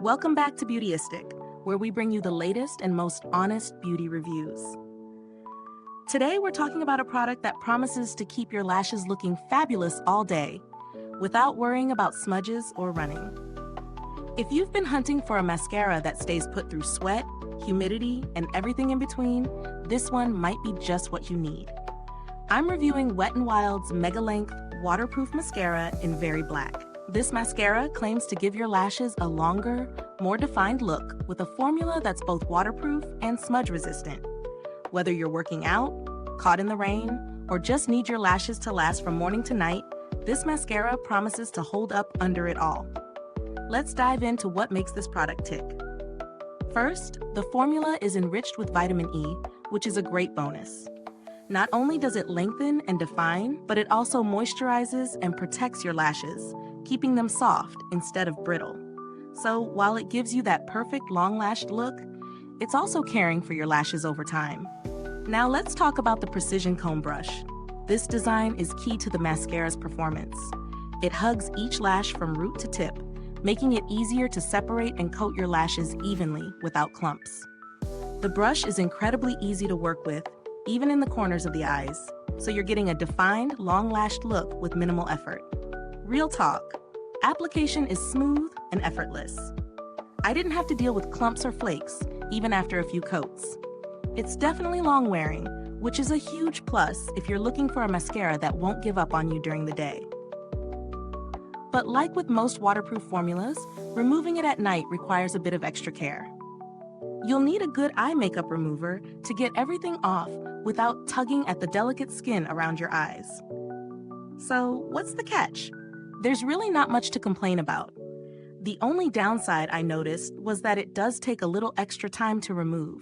Welcome back to Beautyistic, where we bring you the latest and most honest beauty reviews. Today, we're talking about a product that promises to keep your lashes looking fabulous all day, without worrying about smudges or running. If you've been hunting for a mascara that stays put through sweat, humidity, and everything in between, this one might be just what you need. I'm reviewing Wet n Wild's Mega Length Waterproof Mascara in Very Black. This mascara claims to give your lashes a longer, more defined look with a formula that's both waterproof and smudge resistant. Whether you're working out, caught in the rain, or just need your lashes to last from morning to night, this mascara promises to hold up under it all. Let's dive into what makes this product tick. First, the formula is enriched with vitamin E, which is a great bonus. Not only does it lengthen and define, but it also moisturizes and protects your lashes, keeping them soft instead of brittle. So while it gives you that perfect long-lashed look, it's also caring for your lashes over time. Now let's talk about the precision comb brush. This design is key to the mascara's performance. It hugs each lash from root to tip, making it easier to separate and coat your lashes evenly without clumps. The brush is incredibly easy to work with, even in the corners of the eyes, so you're getting a defined, long-lashed look with minimal effort. Real talk, application is smooth and effortless. I didn't have to deal with clumps or flakes, even after a few coats. It's definitely long-wearing, which is a huge plus if you're looking for a mascara that won't give up on you during the day. But like with most waterproof formulas, removing it at night requires a bit of extra care. You'll need a good eye makeup remover to get everything off without tugging at the delicate skin around your eyes. So, what's the catch? There's really not much to complain about. The only downside I noticed was that it does take a little extra time to remove.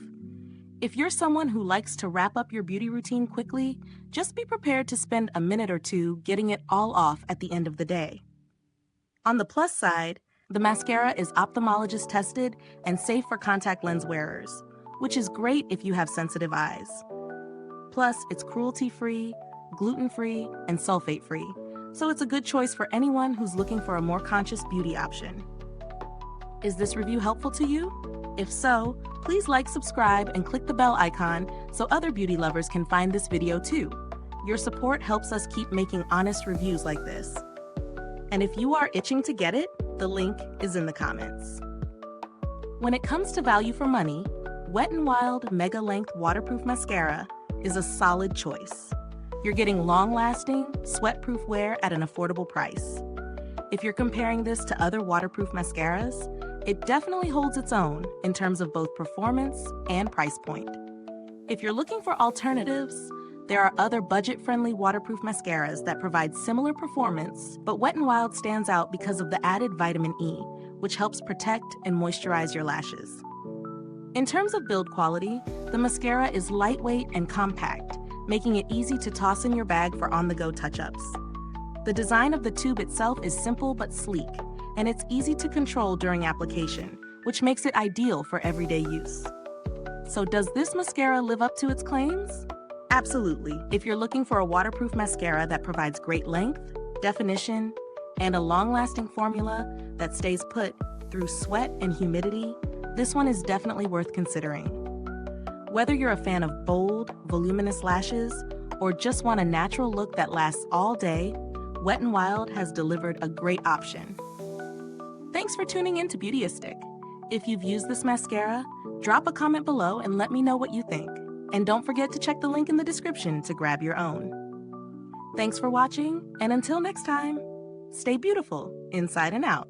If you're someone who likes to wrap up your beauty routine quickly, just be prepared to spend a minute or two getting it all off at the end of the day. On the plus side, the mascara is ophthalmologist tested and safe for contact lens wearers, which is great if you have sensitive eyes. Plus, it's cruelty-free, gluten-free, and sulfate-free, so it's a good choice for anyone who's looking for a more conscious beauty option. Is this review helpful to you? If so, please like, subscribe, and click the bell icon so other beauty lovers can find this video too. Your support helps us keep making honest reviews like this. And if you are itching to get it, the link is in the comments. When it comes to value for money, Wet n Wild Mega Length Waterproof Mascara is a solid choice. You're getting long-lasting, sweat-proof wear at an affordable price. If you're comparing this to other waterproof mascaras, it definitely holds its own in terms of both performance and price point. If you're looking for alternatives, there are other budget-friendly waterproof mascaras that provide similar performance, but Wet n Wild stands out because of the added vitamin E, which helps protect and moisturize your lashes. In terms of build quality, the mascara is lightweight and compact, making it easy to toss in your bag for on-the-go touch-ups. The design of the tube itself is simple but sleek, and it's easy to control during application, which makes it ideal for everyday use. So does this mascara live up to its claims? Absolutely. If you're looking for a waterproof mascara that provides great length, definition, and a long-lasting formula that stays put through sweat and humidity, this one is definitely worth considering. Whether you're a fan of bold, voluminous lashes, or just want a natural look that lasts all day, Wet n Wild has delivered a great option. Thanks for tuning in to Beautyistic. If you've used this mascara, drop a comment below and let me know what you think. And don't forget to check the link in the description to grab your own. Thanks for watching, and until next time, stay beautiful inside and out.